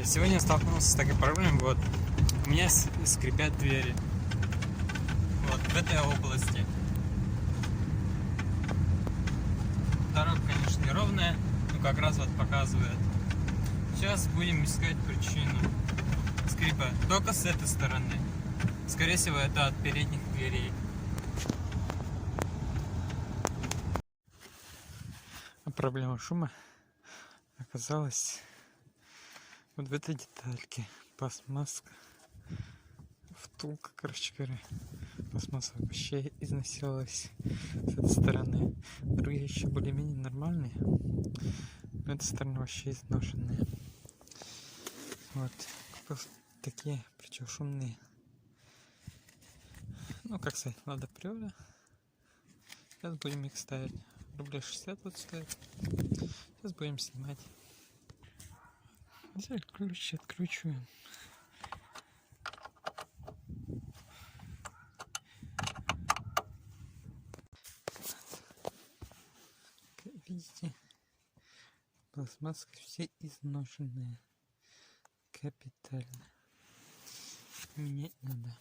Сегодня столкнулся с такой проблемой. Вот у меня скрипят двери. Вот в этой области. Дорога, конечно, неровная, но как раз вот показывает. Сейчас будем искать причину скрипа. Только с этой стороны. Скорее всего, это от передних дверей. А проблема шума оказалась вот в этой детальке. Пластмасска, втулка, короче говоря. Пластмасса вообще износилась с этой стороны. Другие еще более-менее нормальные. Но эта сторона вообще изношенная. Вот. Просто такие, причем шумные. Ну, как сказать, надо априори. Сейчас будем их ставить. Рублей 60 вот стоит. Сейчас будем снимать. Взяли ключ, откручиваем. Как видите, пластмасска все изношенные. Капитально. Менять надо.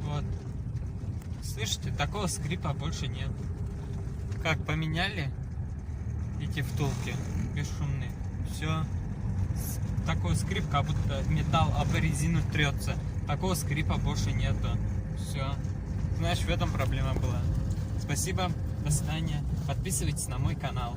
Вот. Слышите, такого скрипа больше нет. Как поменяли эти втулки бесшумные, все. Такой скрип, как будто металл об резину трется. Такого скрипа больше нету. Все. Знаешь, в этом проблема была. Спасибо, до свидания. Подписывайтесь на мой канал.